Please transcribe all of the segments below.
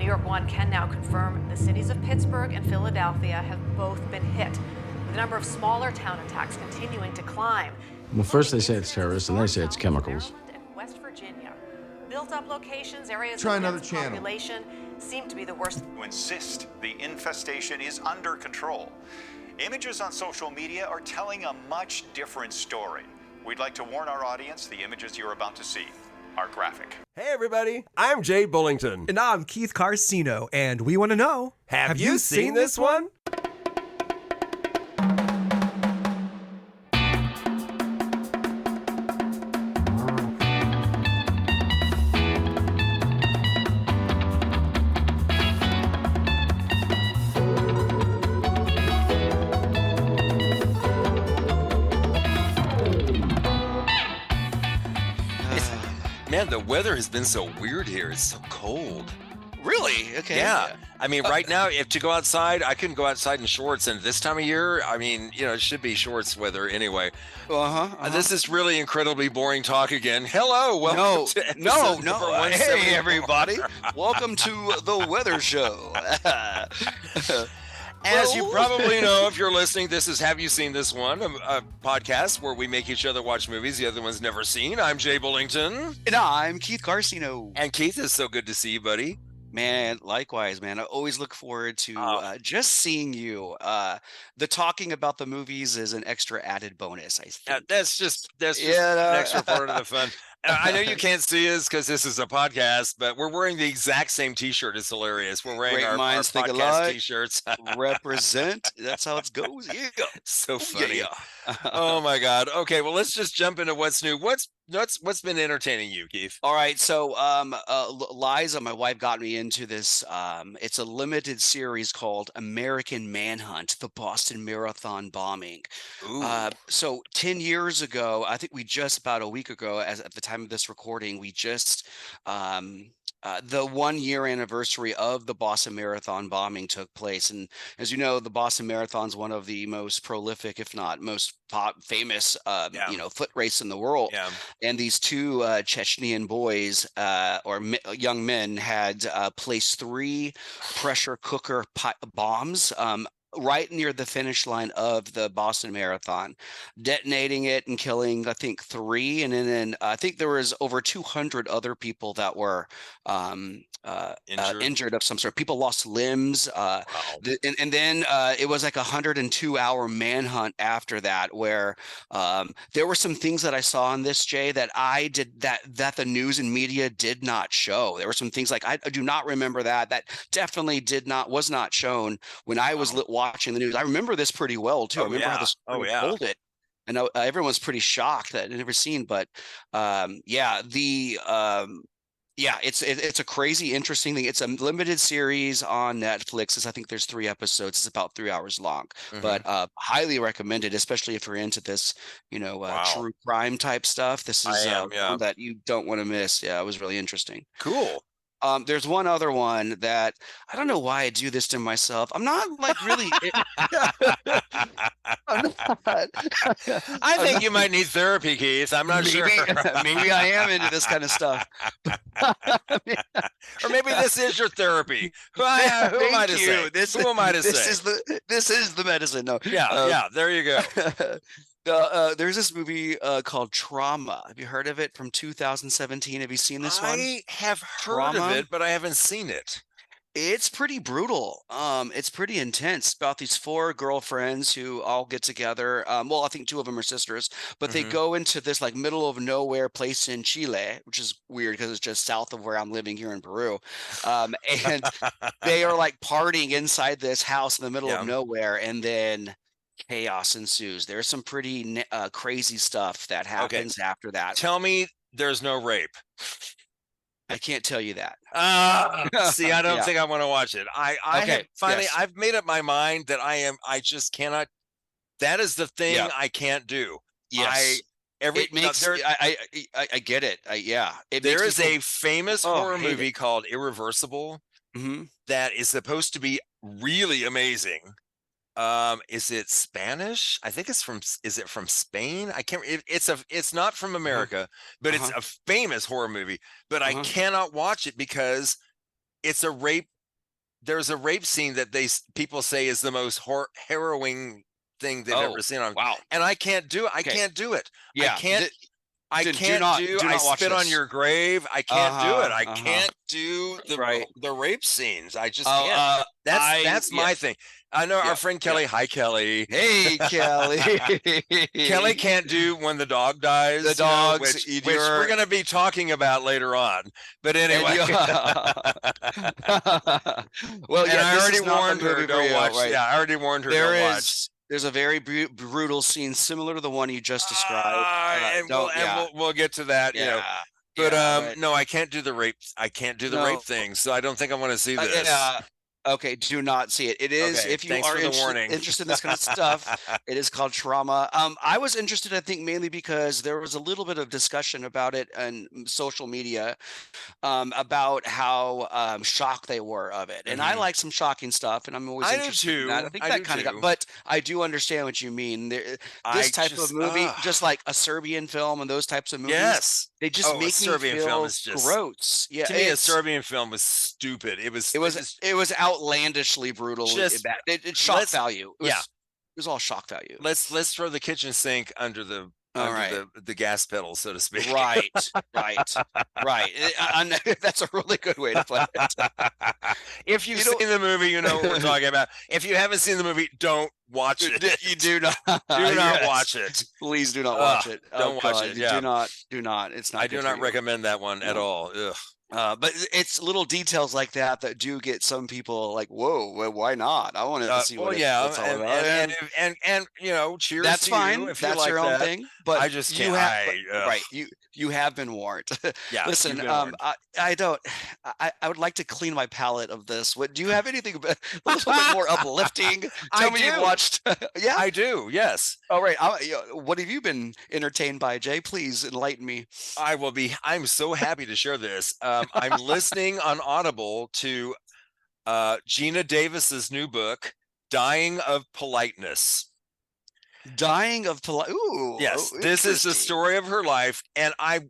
New York One can now confirm the cities of Pittsburgh and Philadelphia have both been hit, with the number of smaller town attacks continuing to climb. Well, first they say it's terrorists, and they say it's chemicals. Maryland and West Virginia. Built-up locations, areas Try of another dense channel. population seem to be the worst. To insist the infestation is under control. Images on social media are telling a much different story. We'd like to warn our audience the images you're about to see are graphic. Hey everybody, I'm Jay Bullington. And I'm Keith Carcino, and we want to know, Have you seen this one? Man, the weather has been so weird here. It's so cold. Really? Okay. Yeah. I mean, right now, if to go outside, I couldn't go outside in shorts. And this time of year, I mean, it should be shorts weather anyway. This is really incredibly boring talk again. Hello. Welcome to episode number 174. Hey, everybody. Welcome to the weather show. As you probably know, if you're listening, this is Have You Seen This One, a podcast where we make each other watch movies the other one's never seen. I'm Jay Bullington. And I'm Keith Carcino. And Keith, it's so good to see you, buddy. Man, likewise, man. I always look forward to just seeing you. The talking about the movies is an extra added bonus, I think. That's just an extra part of the fun. I know you can't see us because this is a podcast, but we're wearing the exact same T-shirt. It's hilarious. We're wearing our podcast T-shirts. Represent. That's how it goes. Yeah. So funny. Yeah. Oh my God. Okay, well, let's just jump into what's new. What's been entertaining you, Keith? All right. So Liza, my wife, got me into this. It's a limited series called American Manhunt, the Boston Marathon bombing. So 10 years ago, I think about a week ago, at the time of this recording, we just the 1 year anniversary of the Boston Marathon bombing took place. And as you know, the Boston Marathon is one of the most prolific, if not most famous, foot race in the world. Yeah. And these two Chechnyan boys young men had placed 3 pressure cooker bombs right near the finish line of the Boston Marathon, detonating it and killing, I think, 3. And then I think there was over 200 other people that were injured of some sort. People lost limbs. Wow. And then it was like a 102-hour manhunt after that, where there were some things that I saw on this, Jay, that that the news and media did not show. There were some things like I do not remember that definitely was not shown when I was watching the news. I remember this pretty well too. I remember how this told it. And everyone's pretty shocked that I'd never seen, but it's a crazy, interesting thing. It's a limited series on Netflix. I think there's 3 episodes. It's about 3 hours long, but highly recommended, especially if you're into this, true crime type stuff. This is one that you don't want to miss. Yeah, it was really interesting. Cool. There's one other one that I don't know why I do this to myself. I'm not like really. I think you might need therapy, Keith. I'm not sure. Maybe I am into this kind of stuff. Or maybe this is your therapy. Who am I to say? Who am I to say? This is the medicine. No. Yeah. There you go. There's this movie called Trauma. Have you heard of it, from 2017? Have you seen this one? I have heard of it, but I haven't seen it. It's pretty brutal. It's pretty intense, about these 4 girlfriends who all get together. Well, I think 2 of them are sisters, but they go into this like middle of nowhere place in Chile, which is weird because it's just south of where I'm living here in Peru. And they are like partying inside this house in the middle of nowhere, and then chaos ensues. There's some pretty crazy stuff that happens after that. Tell me there's no rape. I can't tell you that. See, I don't think I want to watch it. I've made up my mind that I just cannot. That is the thing I can't do. Yes. I get it. There is a famous horror movie called Irreversible that is supposed to be really amazing. Is it Spanish? I think it's is it from Spain? I can't, it's not from America, but it's a famous horror movie, but I cannot watch it because it's a rape. There's a rape scene that people say is the most harrowing thing they've ever seen on. Wow. And I can't do it. I can't do it. Yeah. I can't do I spit on your grave. I can't do it. I can't do the rape scenes. I just can't. That's my thing. I know our friend Kelly. Hi, Kelly. Hey, Kelly. Kelly can't do when the dog dies. The dogs, which we're going to be talking about later on. But anyway. Well, and I already warned her. Don't watch. Right? Yeah, I already warned her. Don't watch. There's a very brutal scene similar to the one you just described. We'll get to that. Yeah. You know. But no, I can't do the rape. I can't do the rape thing. So I don't think I want to see this. Okay, do not see it. It is, if you are interested in this kind of stuff, it is called Trauma. I was interested, I think, mainly because there was a little bit of discussion about it on social media, about how shocked they were of it. And I like some shocking stuff, and I'm always interested in that. I think that kind of but I do understand what you mean. This type of movie, just like a Serbian film and those types of movies, they just make me feel gross. Yeah, to me, a Serbian film was stupid. It was outlandishly brutal. It's shock value. It was all shock value. Let's throw the kitchen sink under the gas pedal, so to speak. Right. That's a really good way to put it. If you've seen the movie, you know what we're talking about. If you haven't seen the movie, don't watch it. You do not. Do not watch it. Please do not watch it. Don't watch it. Yeah. Do not. It's not. I do not recommend that one at all. Ugh. But it's little details like that do get some people like, whoa, why not? I want to see what it's all about. And you know, cheers. That's to fine. You if that's you like your own thing. But I just can't. You have been warned. Yeah. Listen, I would like to clean my palate of this. Do you have anything a little bit more uplifting? Tell me you've watched. Yeah, I do. Yes. All right. What have you been entertained by, Jay? Please enlighten me. I'm so happy to share this. I'm listening on Audible to Gina Davis's new book, Dying of Politeness. Dying of politeness. Ooh. Yes, this is the story of her life. And I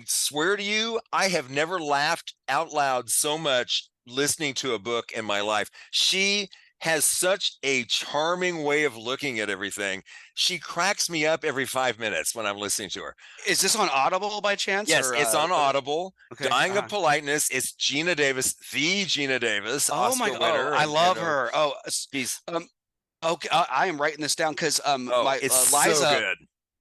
swear to you, I have never laughed out loud so much listening to a book in my life. She has such a charming way of looking at everything. She cracks me up every 5 minutes when I'm listening to her. Is this on Audible by chance? Yes, it's on Audible. Okay. Dying of Politeness. It's Gina Davis, the Gina Davis. Oscar winner. I love her. Oh, she's okay. I am writing this down because it's Liza, so good.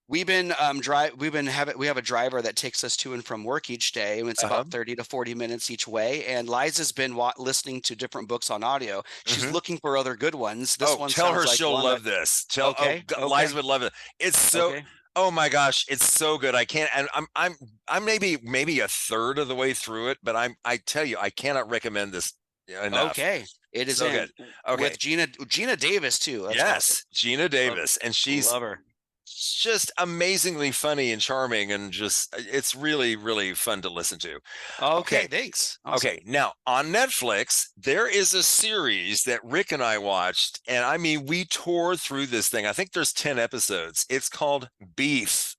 We have a driver that takes us to and from work each day, and it's about 30 to 40 minutes each way. And Liza's been listening to different books on audio. She's looking for other good ones. This one tell her like she'll love this. Liza would love it. It's so. Oh my gosh, it's so good. I can't, and I'm maybe a third of the way through it, but I tell you, I cannot recommend this enough. Okay. It is so good. Okay. With Gina Davis too. That's yes, awesome. Gina Davis, and she's love her. Just amazingly funny and charming, and it's really, really fun to listen to. Okay, thanks. Awesome. Okay, now on Netflix, there is a series that Rick and I watched, and I mean, we tore through this thing. I think there's 10 episodes. It's called Beef.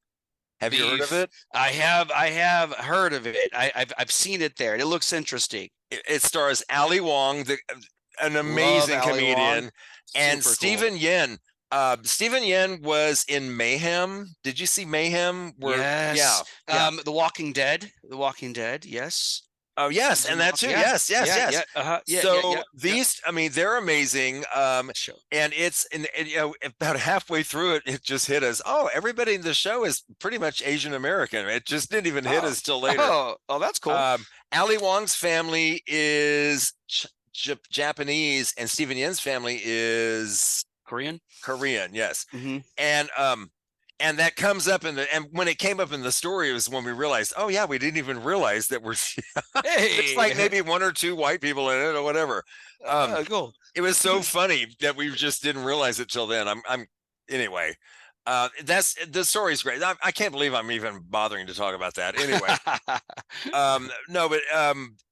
Have you heard of it? I have heard of it. I've seen it there. It looks interesting. It stars Ali Wong, an amazing comedian, and Stephen Yen. Stephen Yen was in Mayhem. Did you see Mayhem? Yes. Yeah. The Walking Dead. Yes. Oh yes, and that too. Yeah. Yes. These, I mean, they're amazing. And it's about halfway through it, it just hit us. Oh, everybody in the show is pretty much Asian American. It just didn't even hit us till later. Oh, that's cool. Ali Wong's family is Japanese, and Stephen Yen's family is Korean, yes. Mm-hmm. And that comes up and when it came up in the story, it was when we realized, oh yeah, we didn't even realize that we're it's like maybe one or two white people in it or whatever. Cool. It was so funny that we just didn't realize it till then. Anyway. That's the story's great. I can't believe I'm even bothering to talk about that. Anyway.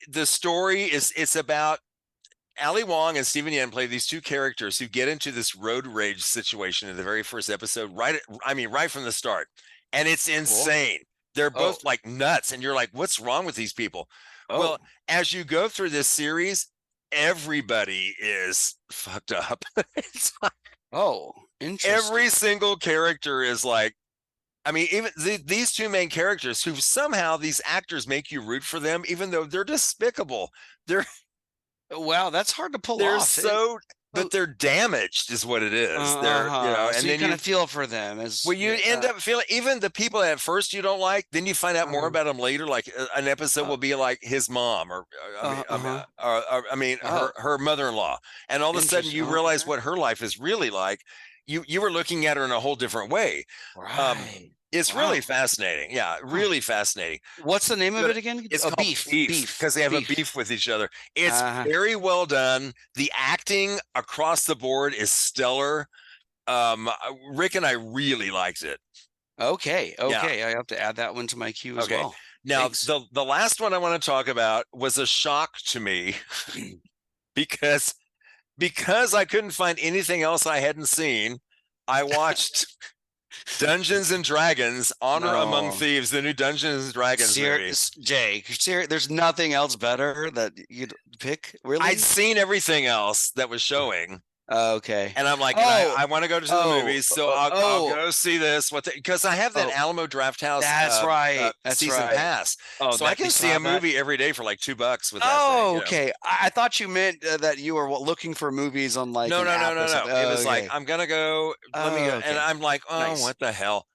The story it's about Ali Wong and Stephen Yen play these two characters who get into this road rage situation in the very first episode, right from the start. And it's insane. Cool. They're both like nuts. And you're like, what's wrong with these people? Well, as you go through this series, everybody is fucked up. It's like interesting. every single character is like, I mean, even these two main characters who somehow these actors make you root for them, even though they're despicable. Wow, that's hard to pull They're off. so, but they're damaged is what it is. They're, and so then you kind of feel for them as well, you end up feeling even the people at first you don't like, then you find out more about them later. Like an episode will be like his mom, or I mean, her mother-in-law, and all of a sudden you realize what her life is really like. You were looking at her in a whole different way. Right. It's really fascinating. Yeah, really fascinating. What's the name of it again? It's called Beef, because they have a beef with each other. It's very well done. The acting across the board is stellar. Rick and I really liked it. Okay. I have to add that one to my queue as well. Now, the last one I want to talk about was a shock to me because I couldn't find anything else I hadn't seen. I watched Dungeons and Dragons: Honor Among Thieves, the new Dungeons and Dragons movie. Jay, there's nothing else better that you'd pick, really? I'd seen everything else that was showing. Okay. And I'm like, I want to go to the movies, so I'll go see this. Because I have that Alamo Drafthouse. That's right. That's season pass. So I can see a movie every day for like $2 with that thing, okay. I thought you meant that you were looking for movies on like no. It was like, I'm gonna go. Let me go. Okay. And I'm like, Nice. what the hell?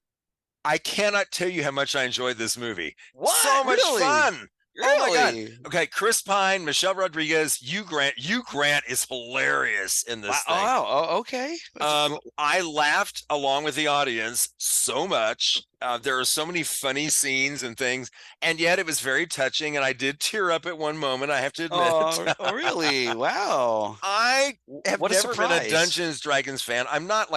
I cannot tell you how much I enjoyed this movie. What? So much fun. Really? Oh my God. Okay, Chris Pine, Michelle Rodriguez, Hugh Grant is hilarious in this thing. Wow. Okay. I laughed along with the audience so much. There are so many funny scenes and things, and yet it was very touching, and I did tear up at one moment, I have to admit. Oh, really? Wow. I have What a never been a surprise. Dungeons Dragons fan. I'm not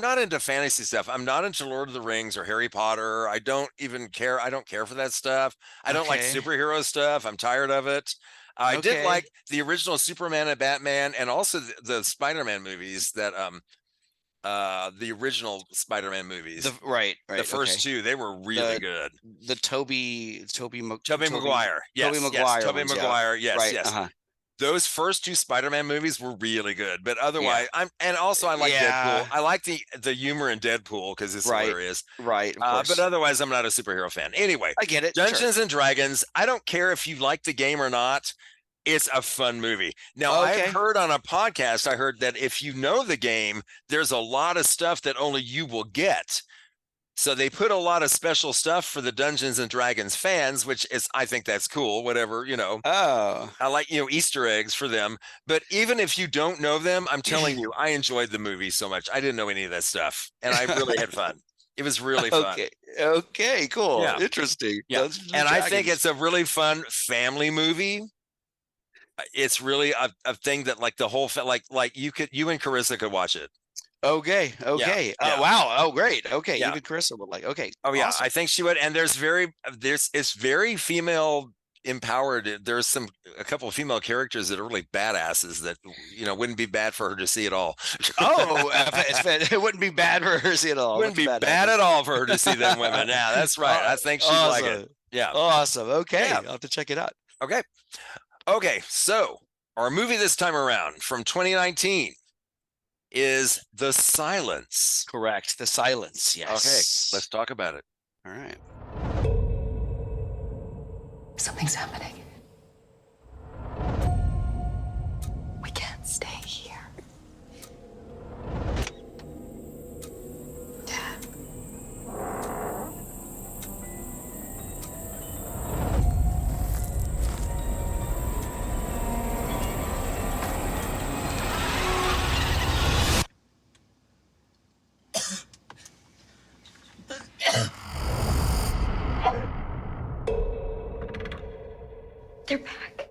not into fantasy stuff. I'm not into Lord of the Rings or Harry Potter. I don't even care. I don't care for that stuff. I don't like superhero stuff. I'm tired of it. I did like the original Superman and Batman, and also the Spider-Man movies that the original Spider-Man movies. The first two, they were really good. The Tobey Maguire. Yes, Tobey Maguire. Tobey Maguire. Yes, right. yes. Those first two Spider-Man movies were really good, but otherwise, I like Deadpool. I like the humor in Deadpool because it's hilarious. Right. Of course. But otherwise, I'm not a superhero fan. Anyway, I get it. Dungeons and Dragons. I don't care if you like the game or not. It's a fun movie. Now, I've heard on a podcast, I heard that if you know the game, there's a lot of stuff that only you will get. So they put a lot of special stuff for the Dungeons and Dragons fans, which is, I think that's cool, whatever, I like, Easter eggs for them. But even if you don't know them, I'm telling you, I enjoyed the movie so much. I didn't know any of that stuff, and I really had fun. It was really fun. Okay, cool. Yeah. Interesting. Yeah. And I think it's a really fun family movie. It's really a thing that like the whole like you and Carissa could watch it. Okay. Yeah. Wow. Oh, great. Okay. Yeah. Even Carissa would like. Okay. Oh yeah, awesome. I think she would. And it's very female empowered. There's a couple of female characters that are really badasses that wouldn't be bad for her to see at all. It wouldn't be bad for her to see it all. Wouldn't be bad at all for her to see them women. Yeah, that's right. I think she'd like it. Yeah. Awesome. Okay. Yeah. I'll have to check it out. Okay. So our movie this time around from 2019 is The Silence. Correct. The Silence. Yes. Okay. Let's talk about it. All right. Something's happening. We can't stay here. Dad. They're back.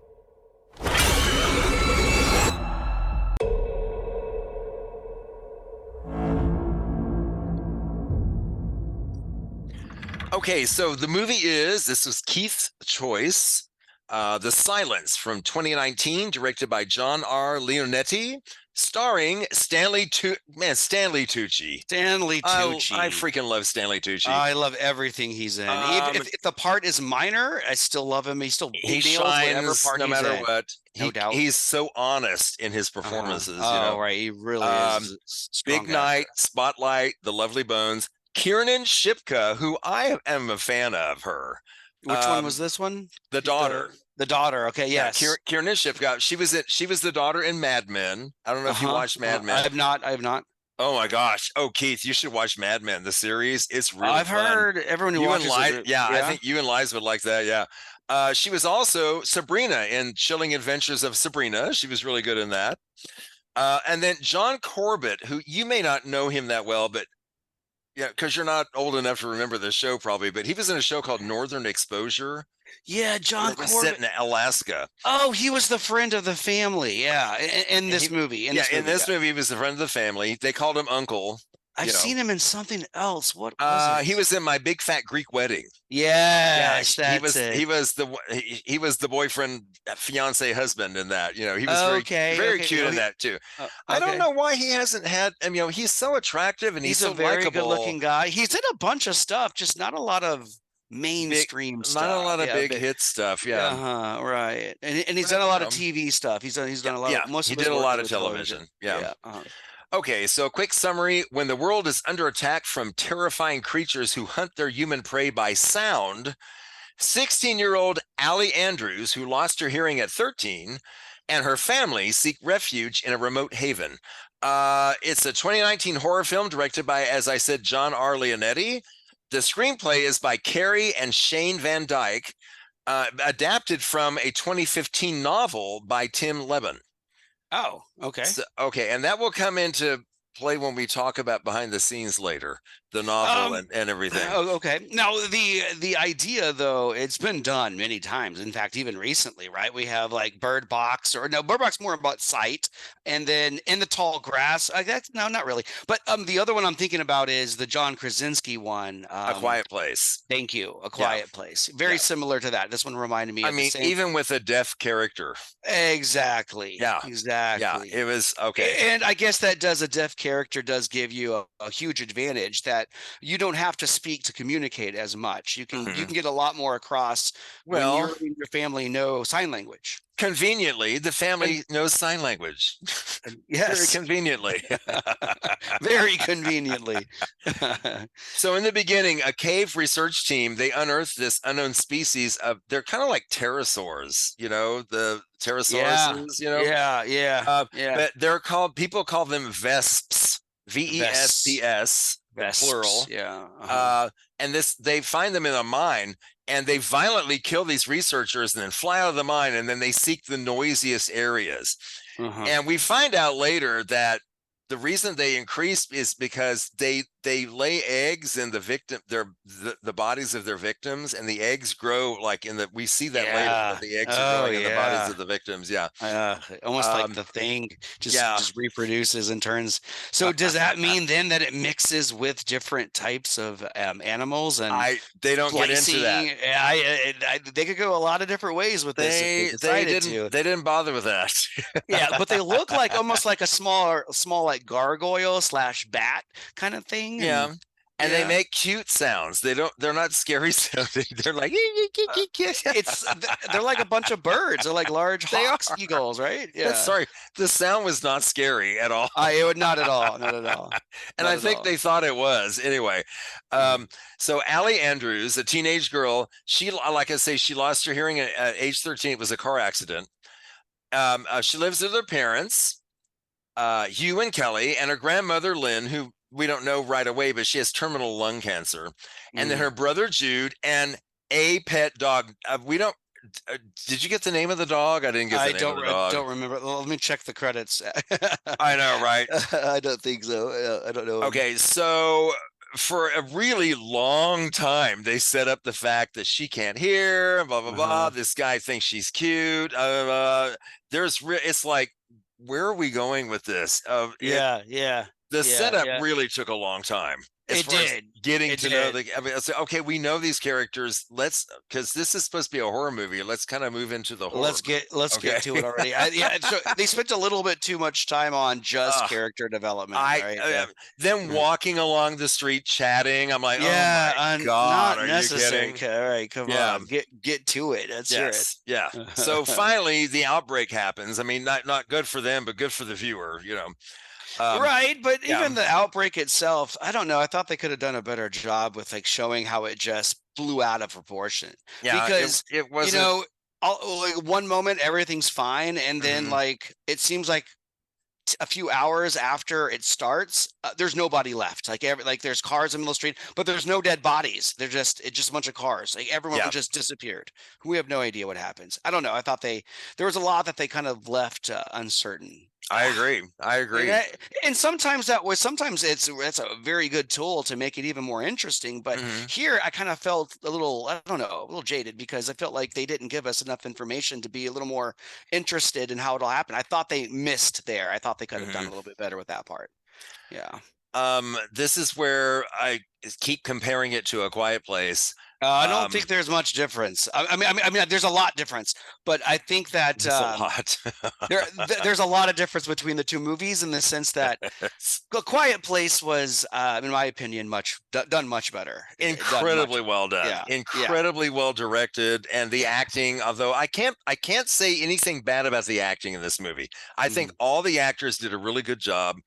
Okay, so the movie this was Keith's choice. The Silence from 2019, directed by John R. Leonetti, starring Stanley Tucci. Stanley Tucci. I freaking love Stanley Tucci. I love everything he's in. Even if the part is minor, I still love him. He shines no matter what. No doubt. He's so honest in his performances. Right. He really is. Big Night, Spotlight, The Lovely Bones. Kiernan Shipka, who I am a fan of her. Which one was this one? The daughter. The daughter. Okay, yes. Kiernan Shipka. She was the daughter in Mad Men. I don't know if you watched Mad Men. I have not. Oh my gosh. Oh, Keith, you should watch Mad Men, the series. It's really I've fun. Heard everyone who watches it. Yeah, I think you and Liza would like that. Yeah. She was also Sabrina in Chilling Adventures of Sabrina. She was really good in that. And then John Corbett, who you may not know him that well, but yeah, because you're not old enough to remember the show probably, but he was in a show called Northern Exposure. Yeah, John Corbett. Set in Alaska. Oh, he was the friend of the family. Yeah, in this movie. In this movie, he was the friend of the family. They called him Uncle. I've seen him in something else. What was it? He was in My Big Fat Greek Wedding. Yes, he was the boyfriend, fiance, husband in that. He was very cute in that too. I don't know why he hasn't had. He's so attractive and he's so a very likable. Good-looking guy. He's in a bunch of stuff, just not a lot of mainstream stuff. Not a lot of big hit stuff. Yeah. Right. And he's done a lot of TV stuff. He's done a lot. Yeah. Most he of did a lot of television. Yeah. Okay, so a quick summary. When the world is under attack from terrifying creatures who hunt their human prey by sound, 16-year-old Allie Andrews, who lost her hearing at 13, and her family seek refuge in a remote haven. It's a 2019 horror film directed by, as I said, John R. Leonetti. The screenplay is by Carrie and Shane Van Dyke, adapted from a 2015 novel by Tim Levin. Oh, okay. Okay, and that will come into play when we talk about behind the scenes later, the novel and everything. Oh, okay. Now the idea though, it's been done many times. In fact, even recently, right? We have like Bird Box Bird Box more about sight, and then In the Tall Grass. Not really. But the other one I'm thinking about is the John Krasinski one, A Quiet Place. Thank you, A Quiet Place. Very similar to that. This one reminded me. Even with a deaf character. Exactly. Yeah. Exactly. Yeah. It was okay. And I guess a deaf character does give you a huge advantage that you don't have to speak to communicate as much. You can get a lot more across when you and your family know sign language. Conveniently, the family knows sign language. Yes. Very conveniently. Very conveniently. So in the beginning, a cave research team, they unearthed this unknown species of, they're kind of like pterosaurs, the pterosauruses, But people call them vesps, VESPS, plural. Yeah. And they find them in a mine, and they violently kill these researchers and then fly out of the mine, and then they seek the noisiest areas. And we find out later that the reason they increase is because they lay eggs in the bodies of their victims, and the eggs grow we see that later. The eggs are growing in the bodies of the victims. Yeah. Almost like the thing just reproduces and turns. So does that mean then that it mixes with different types of animals? And they don't get into that. They could go a lot of different ways with this. They didn't bother with that. Yeah, but they look like almost like a small like gargoyle / bat kind of thing. Yeah. And they make cute sounds. They're not scary sounding. They're like they're like a bunch of birds. They're like large hawks, eagles, right? Yeah. Sorry, the sound was not scary at all. Not at all. Not at all. And I think they thought it was anyway. So Allie Andrews, a teenage girl, she lost her hearing at age 13. It was a car accident. She lives with her parents, Hugh and Kelly, and her grandmother Lynn, who we don't know right away, but she has terminal lung cancer. And then her brother Jude and a pet dog. We don't. Did you get the name of the dog? I didn't get the name of the dog. I don't remember. Well, let me check the credits. I know, right? I don't think so. I don't know. Okay, so for a really long time, they set up the fact that she can't hear, blah, blah, blah. This guy thinks she's cute. It's like, where are we going with this? Yeah. The setup really took a long time. as It far as did. getting It to know did. I mean, I say, okay, we know these characters. Because this is supposed to be a horror movie. Let's kind of move into the horror. Let's Okay. get to it already. So they spent a little bit too much time on just Ugh. character development. Right? Them walking along the street chatting. I'm like, Yeah, oh my not God, are you necessary. kidding? All right, come Yeah. on, get to it. Let's hear it. Yes. Yeah. So finally the outbreak happens. I mean, not good for them, but good for the viewer, Right, but yeah. even the outbreak itself, I don't know. I thought they could have done a better job with like showing how it just blew out of proportion. Yeah, Because it wasn't. like one moment everything's fine, and then Mhm. like it seems like a few hours after it starts, there's nobody left. Like there's cars in the middle of the street, but there's no dead bodies. It's just a bunch of cars. Like everyone Yeah. just disappeared. We have no idea what happens. I don't know. I thought there was a lot that they kind of left uncertain. I agree. And sometimes that's a very good tool to make it even more interesting. But Mhm. here I kind of felt a little, I don't know, a little jaded because I felt like they didn't give us enough information to be a little more interested in how it'll happen. I thought they missed there. I thought they could have done a little bit better with that part. Yeah. This is where I keep comparing it to A Quiet Place. I don't think there's much difference. I mean, there's a lot difference, but I think that There's a lot. there's a lot of difference between the two movies in the sense that A Quiet Place was, in my opinion, done much better. Incredibly well done. Yeah, Incredibly well directed, and the acting. Although I can't say anything bad about the acting in this movie. I think all the actors did a really good job.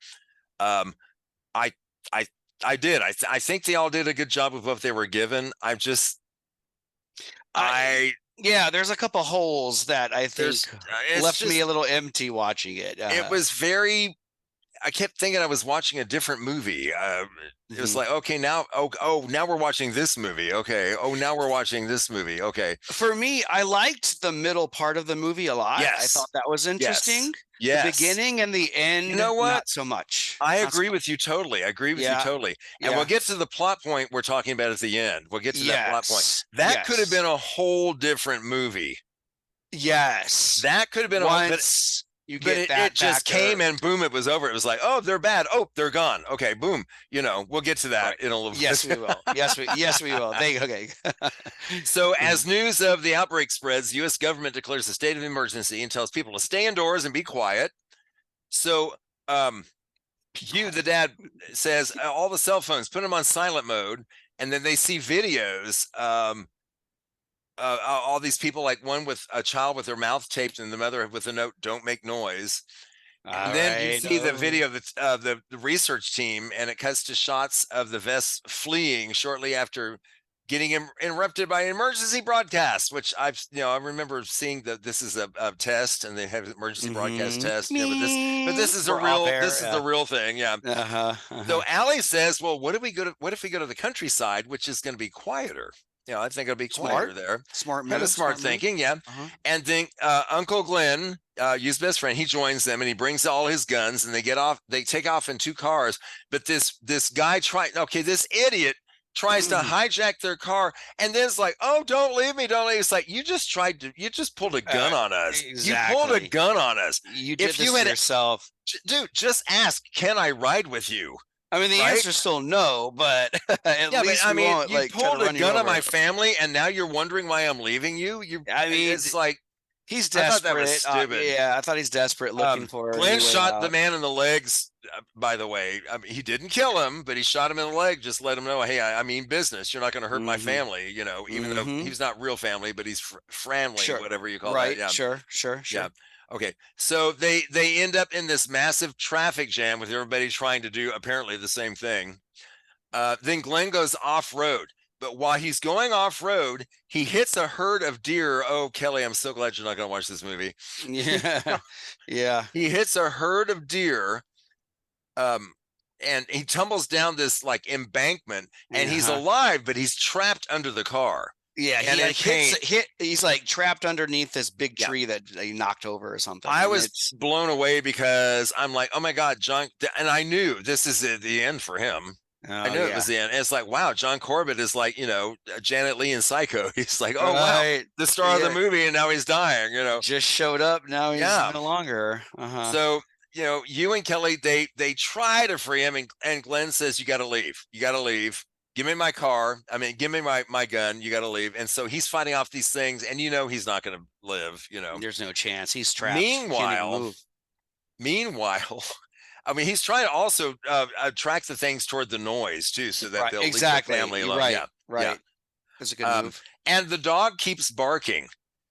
I did. I think they all did a good job with what they were given. There's a couple holes that I think left me a little empty watching it. It was very. I kept thinking I was watching a different movie. It was like, okay, now, now we're watching this movie. Okay. Oh, now we're watching this movie. Okay. For me, I liked the middle part of the movie a lot. Yes. I thought that was interesting. Yes. The beginning and the end, you know what? Not so much. I agree with you totally. And we'll get to the plot point we're talking about at the end. We'll get to that plot point. That could have been a whole different movie. Yes. That could have been it just came and boom, it was over. It was like, oh, they're bad. Oh, they're gone. Okay, boom. We'll get to that in a little bit. Yes, we will. Yes, we will. Okay. So as news of the outbreak spreads, the U.S. government declares a state of emergency and tells people to stay indoors and be quiet. So the dad says, all the cell phones, put them on silent mode. And then they see videos, all these people, like one with a child with their mouth taped and the mother with a note, don't make noise. And then you see the video of the research team, and it cuts to shots of the vests fleeing shortly after getting interrupted by an emergency broadcast, which I remember seeing that this is a test, and they have an emergency broadcast test. But this is the real thing. Yeah. So Allie says, well, what if we go to the countryside, which is going to be quieter? I think it'll be quieter there. Smart thinking. Yeah. And then Uncle Glenn, Yu's best friend, he joins them, and he brings all his guns, and they take off in two cars. But this guy this idiot tries to hijack their car, and then it's like, oh, don't leave me. It's like, you just pulled a gun on us. Exactly. You pulled a gun on us. You did this to yourself. Dude, just ask, can I ride with you? I mean, the answer is still no, but at least you pulled a gun on my family, and now you're wondering why I'm leaving you. It's like, he's desperate. I thought that was stupid. I thought he's desperate, looking for. Glenn shot the man in the legs. By the way, he didn't kill him, but he shot him in the leg. Just let him know, hey, I mean business. You're not going to hurt my family. Even though he's not real family, but he's friendly, whatever you call it. Yeah. Sure. Yeah. Okay, so they end up in this massive traffic jam with everybody trying to do apparently the same thing. Then Glenn goes off-road, but while he's going off-road, he hits a herd of deer. Oh, Kelly, I'm so glad you're not going to watch this movie. Yeah. He hits a herd of deer, and he tumbles down this like embankment, and he's alive, but he's trapped under the car. Yeah, he's like trapped underneath this big tree that he knocked over or something. I was blown away because I'm like, oh my God, John, and I knew this is the end for him. I knew it was the end. And it's like, wow, John Corbett is like, Janet Leigh in Psycho. He's like, oh wow, the star of the movie, and now he's dying. Just showed up. Now he's no longer. So you and Kelly, they try to free him, and Glenn says, you got to leave. You got to leave. Give me my car. I mean, give me my gun. You got to leave. And so he's fighting off these things, and he's not going to live. There's no chance. He's trapped. Can't even move. Meanwhile, I mean, he's trying to also attract the things toward the noise too, so that they'll leave the family alone. Right. Yeah, right. Yeah. That's a good move. And the dog keeps barking.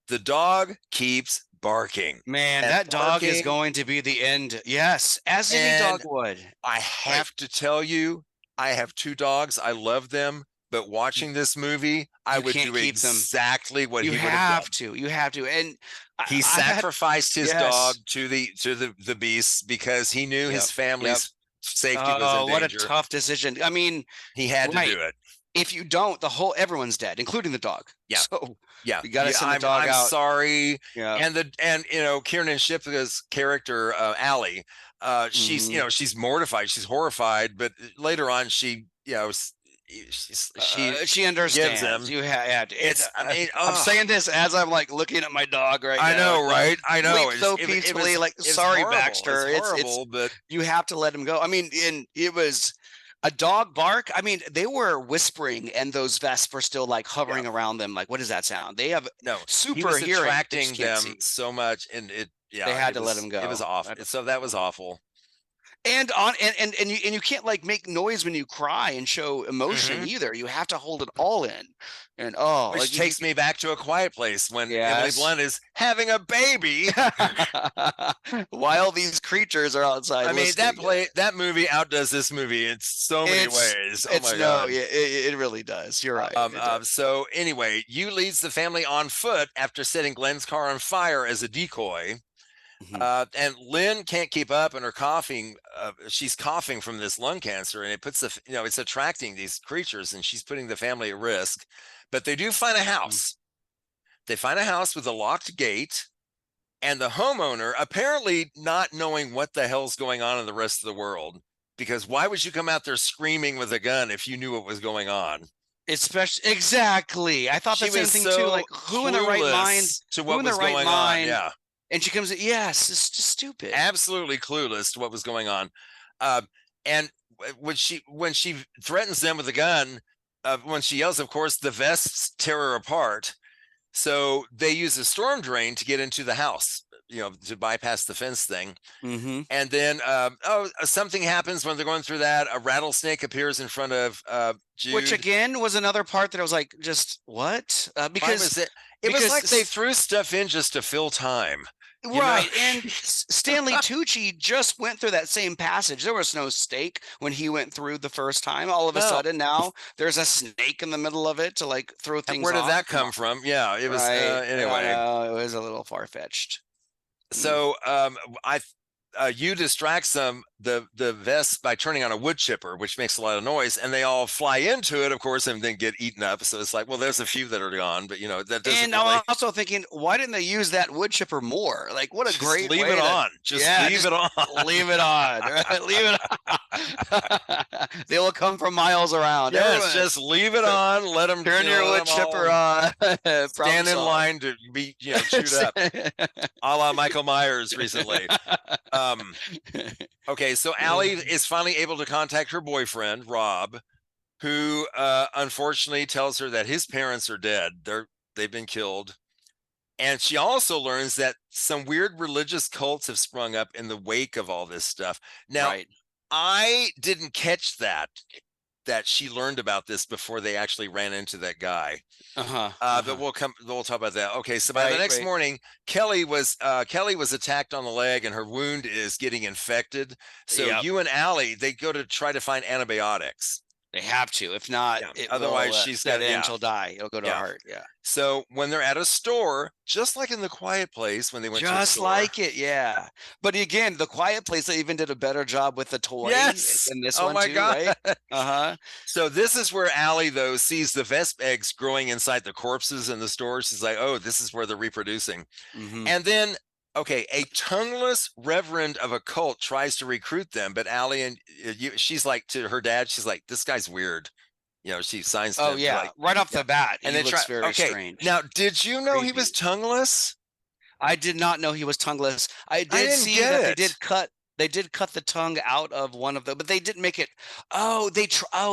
The dog keeps barking. Man, and that dog is going to be the end. Yes, as any dog would. I have to tell you, I have 2 dogs. I love them, but watching this movie, I would do exactly what he would have done. You have to. And he sacrificed his dog to the beasts because he knew his family's safety was in danger. What a tough decision. I mean, he had to do it. If you don't, everyone's dead, including the dog. Yeah. So you got to send the dog out. I'm sorry. Yeah. And Kiernan Shipka's character, Allie, she's mortified, she's horrified, but later on she understands him. You had to. I'm saying this as I'm like looking at my dog right now. I know, right? I know. So peacefully, sorry, horrible. Baxter. It's horrible, but you have to let him go. I mean, it was a dog bark. I mean, they were whispering, and those vests were still hovering around them. Like, what does that sound? They have super hearing. Attracting them so much, and they had to let him go. It was awful. So that was awful. And you can't make noise when you cry and show emotion either. You have to hold it all in. And which takes me back to A Quiet Place when Emily Blunt is having a baby while these creatures are outside. I mean, that movie outdoes this movie in so many ways. Oh my God. It really does. You're right. So anyway, Yu leads the family on foot after setting Glenn's car on fire as a decoy. And Lynn can't keep up, and her coughing. She's coughing from this lung cancer, and it puts it's attracting these creatures, and she's putting the family at risk. But they do find a house. They find a house with a locked gate, and the homeowner apparently not knowing what the hell's going on in the rest of the world. Because why would you come out there screaming with a gun if you knew what was going on? Exactly. I thought the same thing too. Like, who in the right mind? To what was going on? Yeah. And she comes, it's just stupid. Absolutely clueless to what was going on. And when she threatens them with a gun, when she yells, of course, the vests tear her apart. So they use a storm drain to get into the house, to bypass the fence thing. And then, something happens when they're going through that. A rattlesnake appears in front of Jude. Which again was another part that I was like, just what? Because it was like they threw stuff in just to fill time. Right. And Stanley Tucci just went through that same passage. There was no stake when he went through the first time. All of a sudden now there's a snake in the middle of it to throw things off. Where did that come from? Yeah, it was anyway. It was a little far-fetched. So Yu distracts the vests by turning on a wood chipper, which makes a lot of noise, and they all fly into it, of course, and then get eaten up. So it's like, well, there's a few that are gone, but that doesn't. And I'm also thinking, why didn't they use that wood chipper more? Like, what a great leave it on. Just leave it on. Leave it on. Right? Leave it on. They will come from miles around. Yes, just leave it on. Let them turn your wood chipper on. Stand in line to be chewed up, a la Michael Myers recently. Okay, so Allie is finally able to contact her boyfriend, Rob, who unfortunately tells her that his parents are dead. They've been killed. And she also learns that some weird religious cults have sprung up in the wake of all this stuff. Now, I didn't catch that she learned about this before they actually ran into that guy. But we'll talk about that. Okay, so by the next morning, Kelly was attacked on the leg, and her wound is getting infected. So Yu and Allie, they go to try to find antibiotics. They have to. If not, otherwise she's dead. She'll die. It'll go to her heart. Yeah. So when they're at a store, just like in The Quiet Place, when they went just like it, But again, The Quiet Place, they even did a better job with the toy. Yes. In this one too, God. Right? So this is where Allie though sees the vesp eggs growing inside the corpses in the store. She's like, oh, this is where they're reproducing. And then. Okay, a tongueless reverend of a cult tries to recruit them, but Allie and she's like to her dad, she's like, this guy's weird. She signs to him, right off the bat. And he looks very strange. Now, did you know he was tongueless? I did not know he was tongueless. I did see that they did cut They did cut the tongue out of one of them, but they didn't make it. Oh,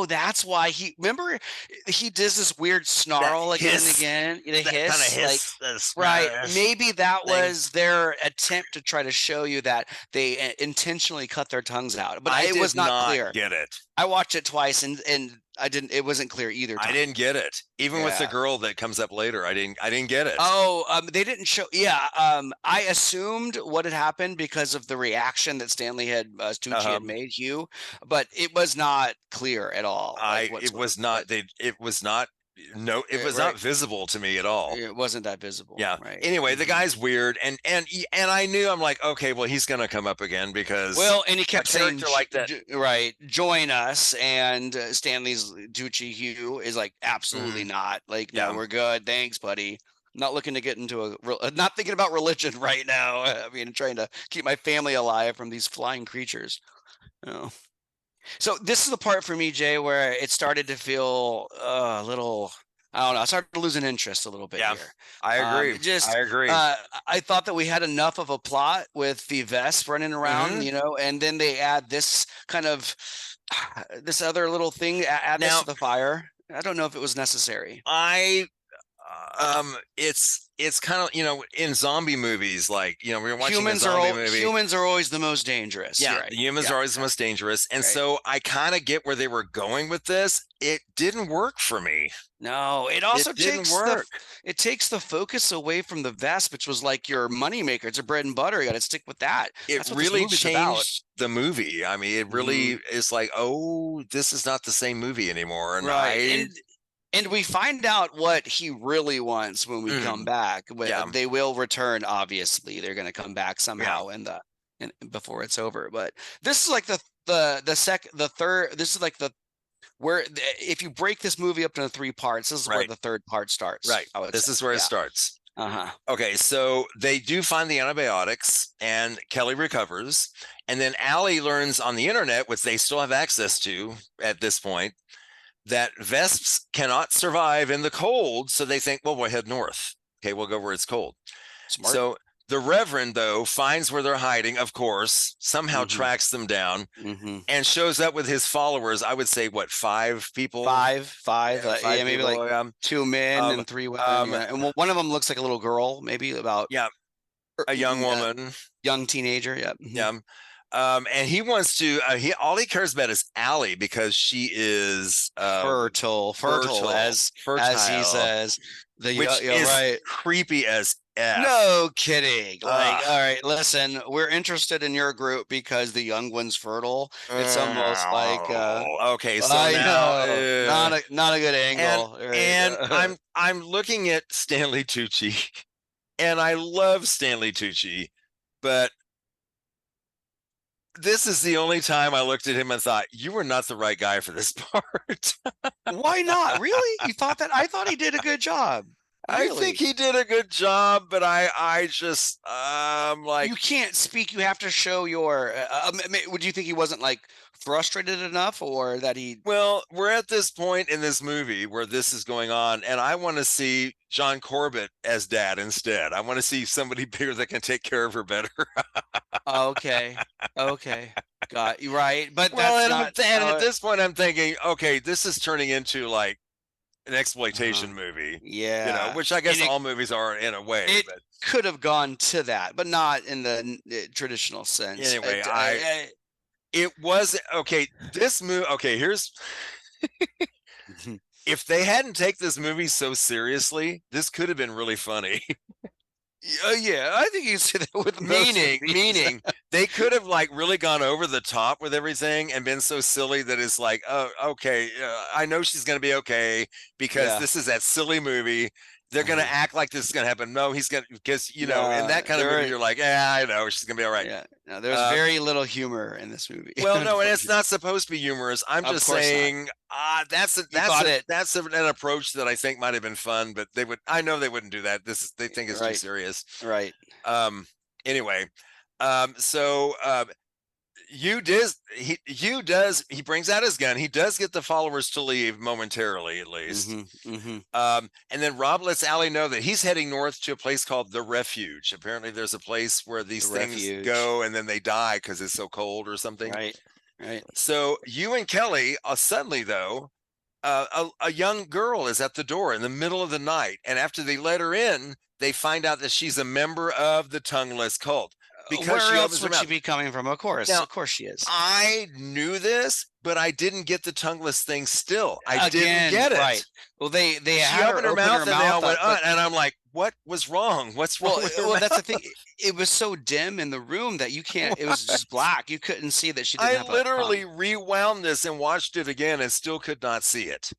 that's why remember he does this weird snarl again and again. The that kind of hiss, hiss, right. Maybe that thing. was their attempt to try to show you that they intentionally cut their tongues out, but it was not clear. Get it. I watched it twice and it wasn't clear either time. I didn't get it. Even with the girl that comes up later, I didn't get it. Oh, they didn't show. Yeah. I assumed what had happened because of the reaction that Stanley Tucci had made Hugh, but it was not clear at all. It was not not visible to me at all. It wasn't that visible. Yeah. Right. Anyway, the guy's weird, and I knew, I'm like, okay, well, he's gonna come up again because and he kept saying like that, right? Join us, and Stanley's Tucci Hugh is like, absolutely not. Like, no, we're good. Thanks, buddy. Not looking to get into not thinking about religion right now. I mean, trying to keep my family alive from these flying creatures. Oh. So this is the part for me, Jay, where it started to feel a little, I don't know, I started to lose an interest a little bit here. I agree. I agree. I thought that we had enough of a plot with the Vest running around, and then they add this kind of, this other little thing, add this to the fire. I don't know if it was necessary. It's kind of, in zombie movies, like, we're watching a zombie movie. Humans are always the most dangerous. Yeah, right. Humans are always the most dangerous. And so I kind of get where they were going with this. It didn't work for me. No, it also didn't work. It takes the focus away from the Vest, which was like your moneymaker. It's a bread and butter. You got to stick with that. It really changed the movie. I mean, it really is like, oh, this is not the same movie anymore. And And we find out what he really wants when we come back. They will return. Obviously, they're going to come back somehow before it's over. But this is like the third. This is like if you break this movie up into 3 parts, this is where the third part starts. Right. This is where it starts. Okay, so they do find the antibiotics, and Kelly recovers, and then Allie learns on the internet, which they still have access to at this point, that vesps cannot survive in the cold, so they think, well, we'll head north. Okay, we'll go where it's cold. Smart. So the Reverend, though, finds where they're hiding, of course, somehow tracks them down, and shows up with his followers. I would say, what, 5 people? Five. Maybe people, like 2 men and 3 women. And one of them looks like a little girl, maybe about a young woman, young teenager. And he wants to. All he cares about is Allie because she is fertile, as he says. Which is creepy as F. No kidding. Like, all right, listen, we're interested in your group because the young one's fertile. It's almost like okay, so now not a good angle. And I'm looking at Stanley Tucci, and I love Stanley Tucci, but this is the only time I looked at him and thought, you were not the right guy for this part. Why not? Really? You thought that? I thought he did a good job. Really? I think he did a good job, but I just like, you can't speak. You have to show your. Would you think he wasn't like frustrated enough, or that he? Well, we're at this point in this movie where this is going on, and I want to see John Corbett as dad instead. I want to see somebody bigger that can take care of her better. Okay, got you right. But at this point, I'm thinking, okay, this is turning into like an exploitation movie, which I guess all movies are in a way. It could have gone to that, but not in the traditional sense. Anyway, it was okay. This movie, okay, here's if they hadn't taken this movie so seriously, this could have been really funny. I think you can say that with meaning they could have like really gone over the top with everything and been so silly that it's like, oh, okay, I know she's gonna be okay because this is that silly movie. They're gonna act like this is gonna happen. No, he's gonna, because in that kind of movie, you're like, I know she's gonna be all right. Yeah, no, there's very little humor in this movie. Well, no, and it's not supposed to be humorous. I'm just saying, that's an approach that I think might have been fun, but I know they wouldn't do that. They think it's too serious. Right. Anyway, so he brings out his gun. He does get the followers to leave momentarily, at least. And then Rob lets Allie know that he's heading north to a place called the Refuge. Apparently there's a place where these things go and then they die because it's so cold or something. Right. So you and Kelly, suddenly though, a young girl is at the door in the middle of the night, and after they let her in, they find out that she's a member of the Tongueless cult. Because where else would she be coming from? Of course she is. I knew this, but I didn't get the tongueless thing. Still, I didn't get it. Right. Well, they she had opened her mouth and they all went, and I'm like, what was wrong? What's wrong? Well, that's the thing. It was so dim in the room that you can't. It was just black. You couldn't see that she didn't have literally rewound this and watched it again and still could not see it.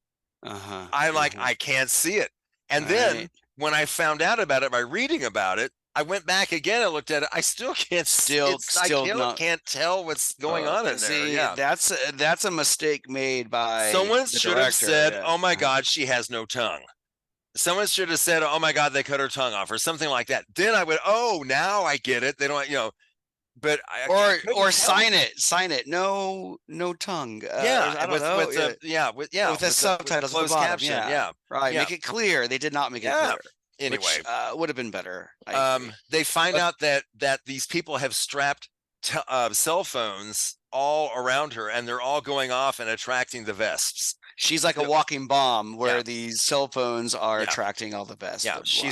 I can't see it. And then when I found out about it by reading about it, I went back again and looked at it. I still can't can't tell what's going on in there. Yeah, that's a mistake made by someone. Should have said, "Oh my God, she has no tongue." Someone should have said, "Oh my God, they cut her tongue off," or something like that. Then I would, "Oh, now I get it." They don't, But or sign it. No tongue. With the subtitles, closed caption. Yeah, right. Make it clear. They did not make it clear. Anyway, which, would have been better. They find out that these people have strapped cell phones all around her, and they're all going off and attracting the vesps. She's like a walking bomb where these cell phones are attracting all the vesps. Yeah, she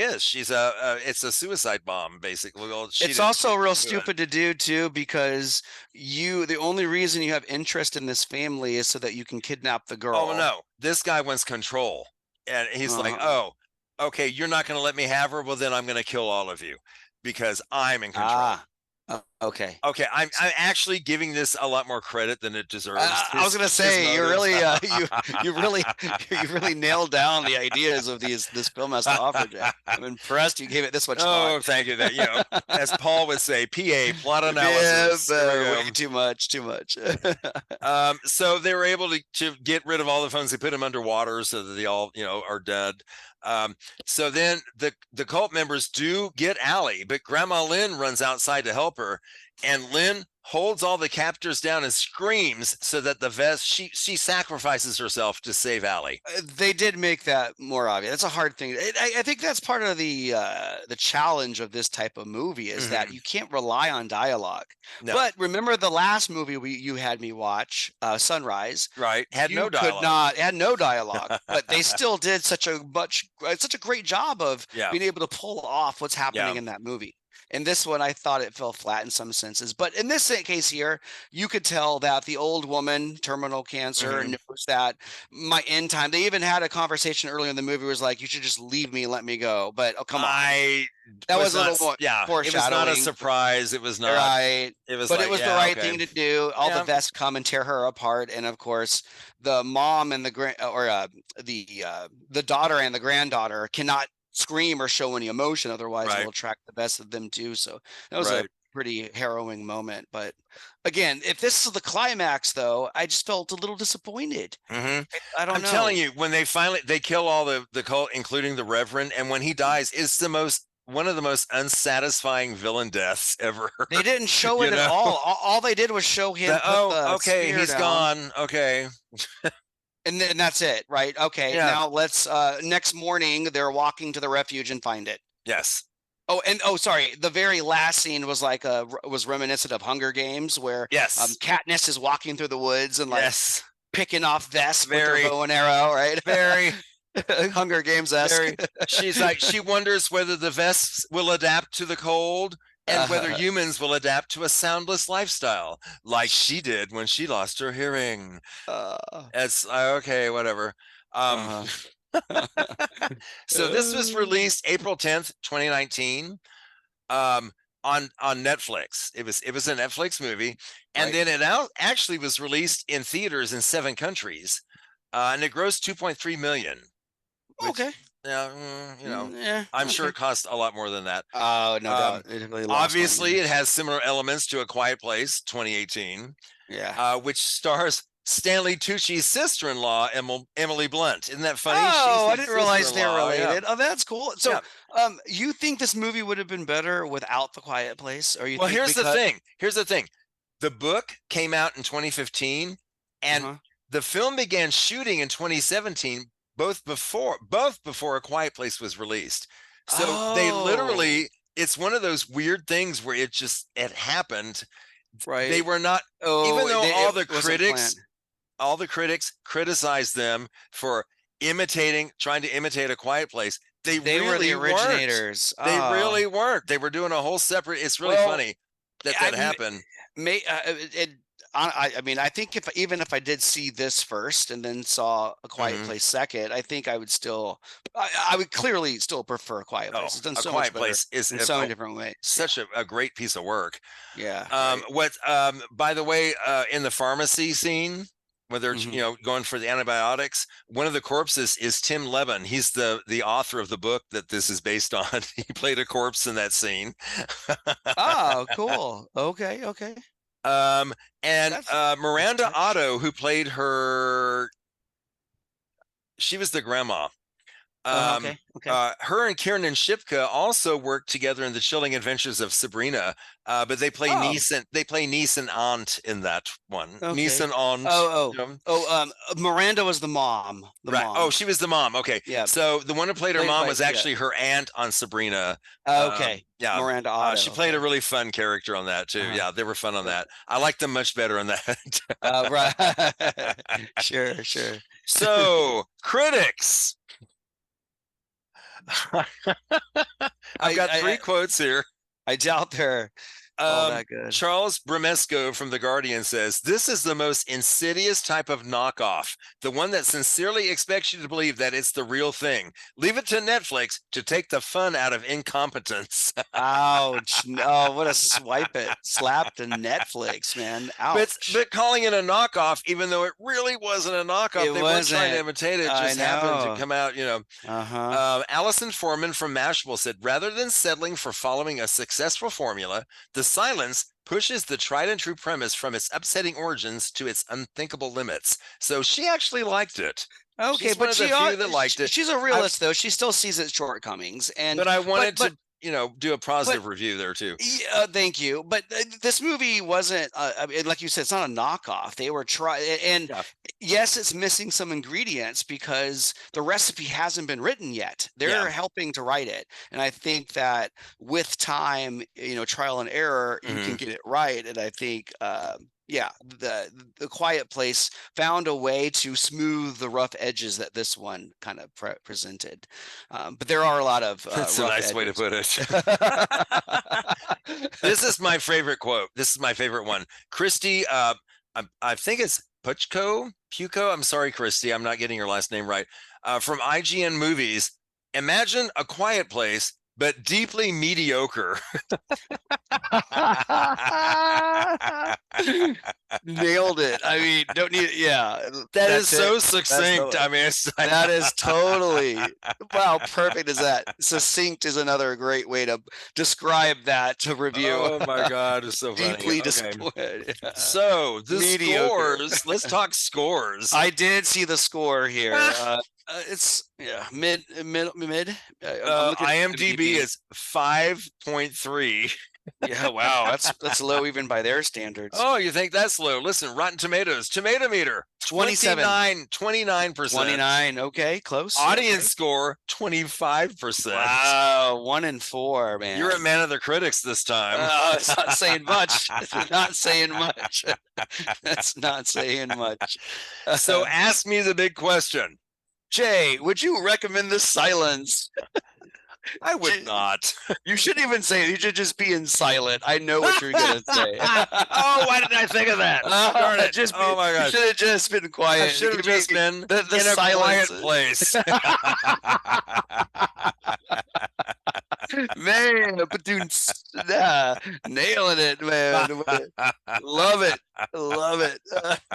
is. She's it's a suicide bomb, basically. Well, it's also real stupid to do too, because the only reason you have interest in this family is so that you can kidnap the girl. Oh no, this guy wants control, and he's like, oh. Okay, you're not going to let me have her. Well, then I'm going to kill all of you because I'm in control. Okay. I'm actually giving this a lot more credit than it deserves. I was going to say you really you really nailed down the ideas of this film has to offer, Jack. I'm impressed you gave it this much thought. Oh, thank you. That as Paul would say, PA plot analysis. Way too much. So they were able to get rid of all the phones. They put them underwater so that they all are dead. So then the cult members do get Allie, but Grandma Lynn runs outside to help her, and Lynn holds all the captors down and screams so that she sacrifices herself to save Allie. They did make that more obvious. It's a hard thing. I think that's part of the challenge of this type of movie is that you can't rely on dialogue. No. But remember the last movie you had me watch, Sunrise, right? Had no dialogue, but they still did such a great job of being able to pull off what's happening in that movie. In this one, I thought it fell flat in some senses. But in this case here, you could tell that the old woman, terminal cancer, knows that my end time. They even had a conversation earlier in the movie where it was like, you should just leave me and let me go. But come on. That was a little more foreshadowing. It was not a surprise. It was not. Right. It was but it was the right thing to do. All the vests come and tear her apart. And of course, the mom and the daughter and the granddaughter cannot scream or show any emotion, otherwise it'll attract the best of them too. So that was a pretty harrowing moment. But again, if this is the climax though, I just felt a little disappointed. I don't know. I'm telling you, when they kill all the cult, including the Reverend, and when he dies, it's one of the most unsatisfying villain deaths ever. They didn't show it at all. All they did was show him he's gone. Okay. And that's it, right? Okay, now let's, next morning, they're walking to the refuge and find it. Yes. Sorry, the very last scene was was reminiscent of Hunger Games, where Katniss is walking through the woods and picking off vests with her bow and arrow, right? Very Hunger Games-esque. She's like, she wonders whether the vests will adapt to the cold and whether humans will adapt to a soundless lifestyle like she did when she lost her hearing. It's okay, whatever. So this was released April 10th, 2019, on Netflix. It was a Netflix movie, and then it actually was released in theaters in 7 countries, and it grossed 2.3 million. Okay. I'm sure it cost a lot more than that. Oh, no doubt. It really obviously, it has similar elements to A Quiet Place, 2018. Which stars Stanley Tucci's sister-in-law, Emily Blunt. Isn't that funny? Oh, I didn't realize they were related. Oh, that's cool. So, you think this movie would have been better without The Quiet Place? Or you? Well, here's the thing. The book came out in 2015, and the film began shooting in 2017, both before A Quiet Place was released. So they literally, it's one of those weird things where it happened. Right. They were not, even though all the critics criticized them for trying to imitate A Quiet Place. They really were the originators. They really weren't. They were doing a whole separate. It's really funny that happened. I mean, I think if I did see this first and then saw A Quiet Place second, I think I would clearly still prefer A Quiet Place. It's done so much better in so many different ways. Such a great piece of work. Yeah. By the way, in the pharmacy scene, where they're going for the antibiotics, one of the corpses is Tim Levin. He's the author of the book that this is based on. He played a corpse in that scene. Oh, cool. Okay. And Miranda Otto, who played her, she was the grandma. Okay. Her and Kiernan Shipka also worked together in The Chilling Adventures of Sabrina, but they play niece and aunt in that one. Niece and aunt. Miranda was the mom. Mom. Oh, she was the mom. Okay. Yeah. So the one who played her mom was actually her aunt on Sabrina. Okay. Yeah. Miranda Otto. She played a really fun character on that too. Yeah, they were fun on that. I liked them much better on that. Right. Sure. So critics. I've got three quotes here. I doubt they're all that good. Charles Bramesco from The Guardian says, "This is the most insidious type of knockoff, the one that sincerely expects you to believe that it's the real thing. Leave it to Netflix to take the fun out of incompetence." Ouch. No, what a slap to Netflix, man. Ouch. But calling it a knockoff, even though it really wasn't a knockoff, they weren't trying to imitate it. It just happened to come out, Allison Foreman from Mashable said, "Rather than settling for following a successful formula, the silence pushes the tried and true premise from its upsetting origins to its unthinkable limits." So she actually liked it. Okay, she's but that liked it. She's a realist, though. She still sees its shortcomings, but I wanted to do a positive review there too. Yeah, thank you. But this movie wasn't, like you said, it's not a knockoff. They were trying, yes, it's missing some ingredients because the recipe hasn't been written yet. They're helping to write it, and I think that with time, trial and error, you can get it right. And I think, the Quiet Place found a way to smooth the rough edges that this one kind of presented. But there are a lot of that's a nice way to put it. This is my favorite quote. This is my favorite one. Christy, I think it's Pucko. I'm sorry, Christy, I'm not getting your last name right. From IGN Movies. "Imagine A Quiet Place, but deeply mediocre." Nailed it. I mean, don't need it. Yeah, that is so succinct. I mean, that is totally wow. Perfect is that. Succinct is another great way to describe that to review. Oh my God, it's so funny. Deeply disappointed. So the scores. Let's talk scores. I did see the score here. It's mid. IMDb is 5.3. Yeah, wow, that's low even by their standards. Oh, you think that's low? Listen, Rotten Tomatoes, tomato meter 29%. 29%. Okay, close. Audience score 25%. Wow, 1 in 4, man. You're a man of the critics this time. It's not saying much. It's not saying much. That's not saying much. So ask me the big question. Jay, would you recommend The Silence? I would not. You shouldn't even say it. You should just be in silent. I know what you're going to say. Oh, why didn't I think of that? Darn it. Oh, my gosh. You should have just been quiet. I should have just been the in silence. A quiet place. Man, nailing it, man. Love it.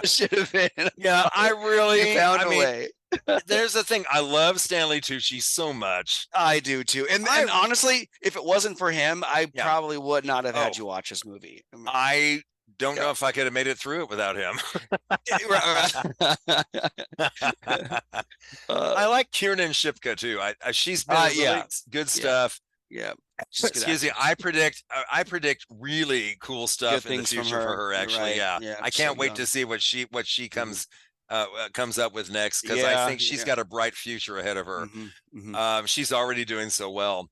Should have been. Yeah, I really found a way. There's the thing. I love Stanley Tucci so much. I do too. And honestly, if it wasn't for him, I probably would not have had you watch this movie. I don't know if I could have made it through it without him. I like Kiernan Shipka too. She's been really good stuff. Yeah. Just good Excuse me. actress. I predict really cool stuff in the things from future for her. Actually, right, yeah. yeah, I can't so wait young. to see what she comes up with next, because I Yeah, think she's yeah. got a bright future ahead of her. Mhm. She's already doing so well.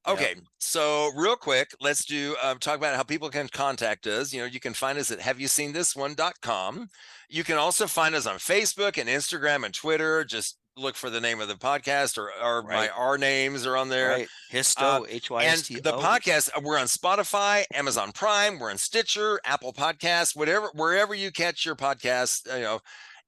Yep. Okay, so real quick, let's do talk about how people can contact us. You can find us at haveyouseenthis1.com. You can also find us on Facebook and Instagram and Twitter. Just look for the name of the podcast, or Right. our names are on there. Right. HYSTO, And HYSTO. the podcast, we're on Spotify, Amazon Prime, we're on Stitcher, Apple Podcasts, wherever you catch your podcasts,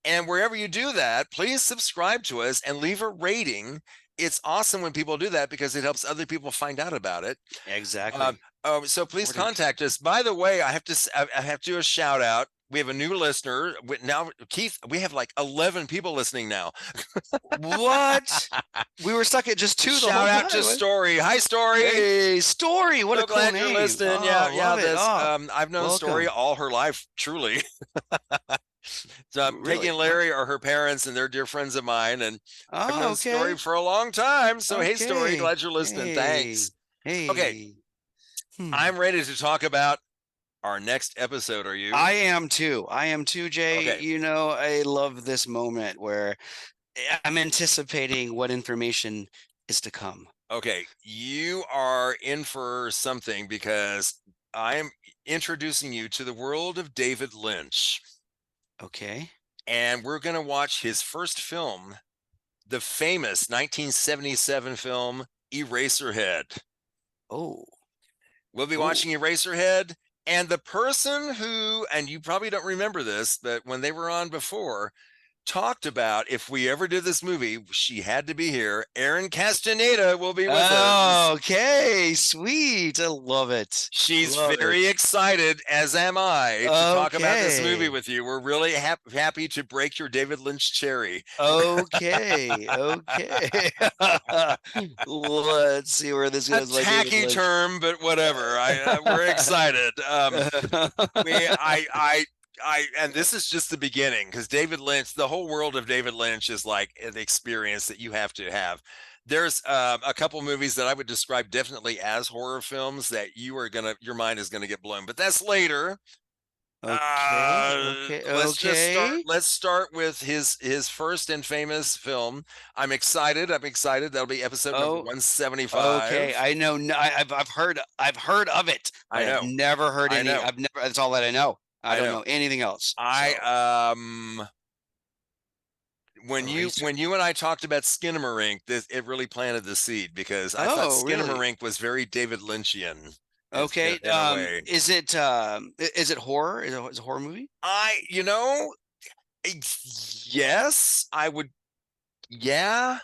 and wherever you do that, please subscribe to us and leave a rating. It's awesome when people do that because it helps other people find out about it. Exactly. So please Important. contact us. By the way, I have to do a shout out. We have a new listener now, Keith. We have like 11 people listening now. What? We were stuck at just 2 the Shout whole out time. to Story. Hi, Story. Hey, Story. What So a cool glad name. you're listening. Oh, Yeah. love it. I've known Story welcome. all her life, truly. So Really? Peggy and Larry are her parents, and they're dear friends of mine, and I've known okay. Story for a long time. So hey, Story, Okay. glad you're listening. Hey. Thanks. Hey. Okay. I'm ready to talk about our next episode. Are you? I am too, Jay. Okay. I love this moment where I'm anticipating what information is to come. Okay, you are in for something, because I'm introducing you to the world of David Lynch. Okay. And we're going to watch his first film, the famous 1977 film Eraserhead. Oh. We'll be watching Eraserhead, and the person who, and you probably don't remember this, but when they were on before, talked about if we ever did this movie, she had to be here. Erin Castaneda will be with us. Okay, sweet. I love it. She's very excited, as am I, to talk about this movie with you. We're really happy to break your David Lynch cherry. Okay. Let's see where this goes. A tacky term, but whatever. We're excited. And this is just the beginning, because David Lynch, the whole world of David Lynch is like an experience that you have to have. There's a couple movies that I would describe definitely as horror films that your mind is gonna get blown, but that's later. Let's start with his first and famous film. I'm excited. That'll be episode number 175. Okay, I know. I've heard of it. I know. I've never heard any. know. That's all that I know. I don't know anything else. When you and I talked about Skinamarink, it really planted the seed, because I thought Skinamarink was very David Lynchian. Okay. In a way. Is it horror? Is it a horror movie? Yes, I would. Yeah.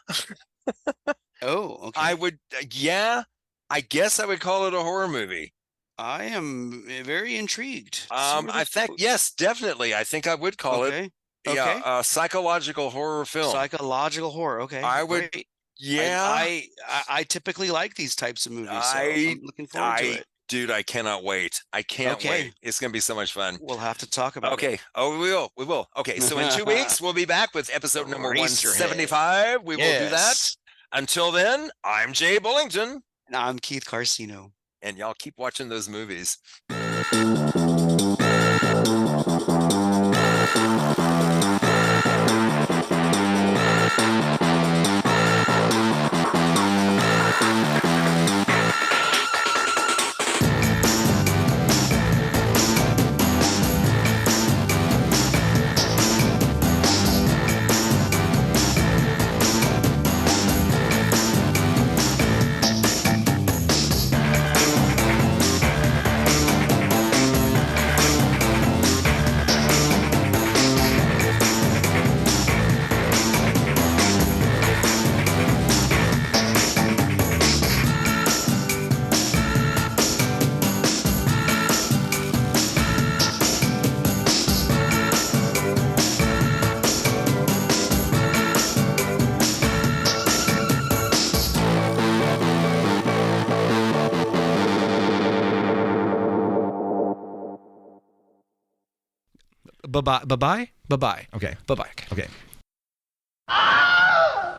Okay. I would. Yeah. I guess I would call it a horror movie. I am very intrigued. I think yes, definitely. I think I would call it. Yeah, a psychological horror film. Psychological horror. Okay. I would. Great. Yeah. I typically like these types of movies. So I'm looking forward to it. Dude, I cannot wait. I can't wait. It's going to be so much fun. We'll have to talk about it. Okay. Oh, we will. Okay. So in 2 weeks, we'll be back with episode number 175. We will do that. Until then, I'm Jay Bullington. And I'm Keith Carcino. And y'all keep watching those movies. Bye-bye. Okay. Bye-bye. Okay.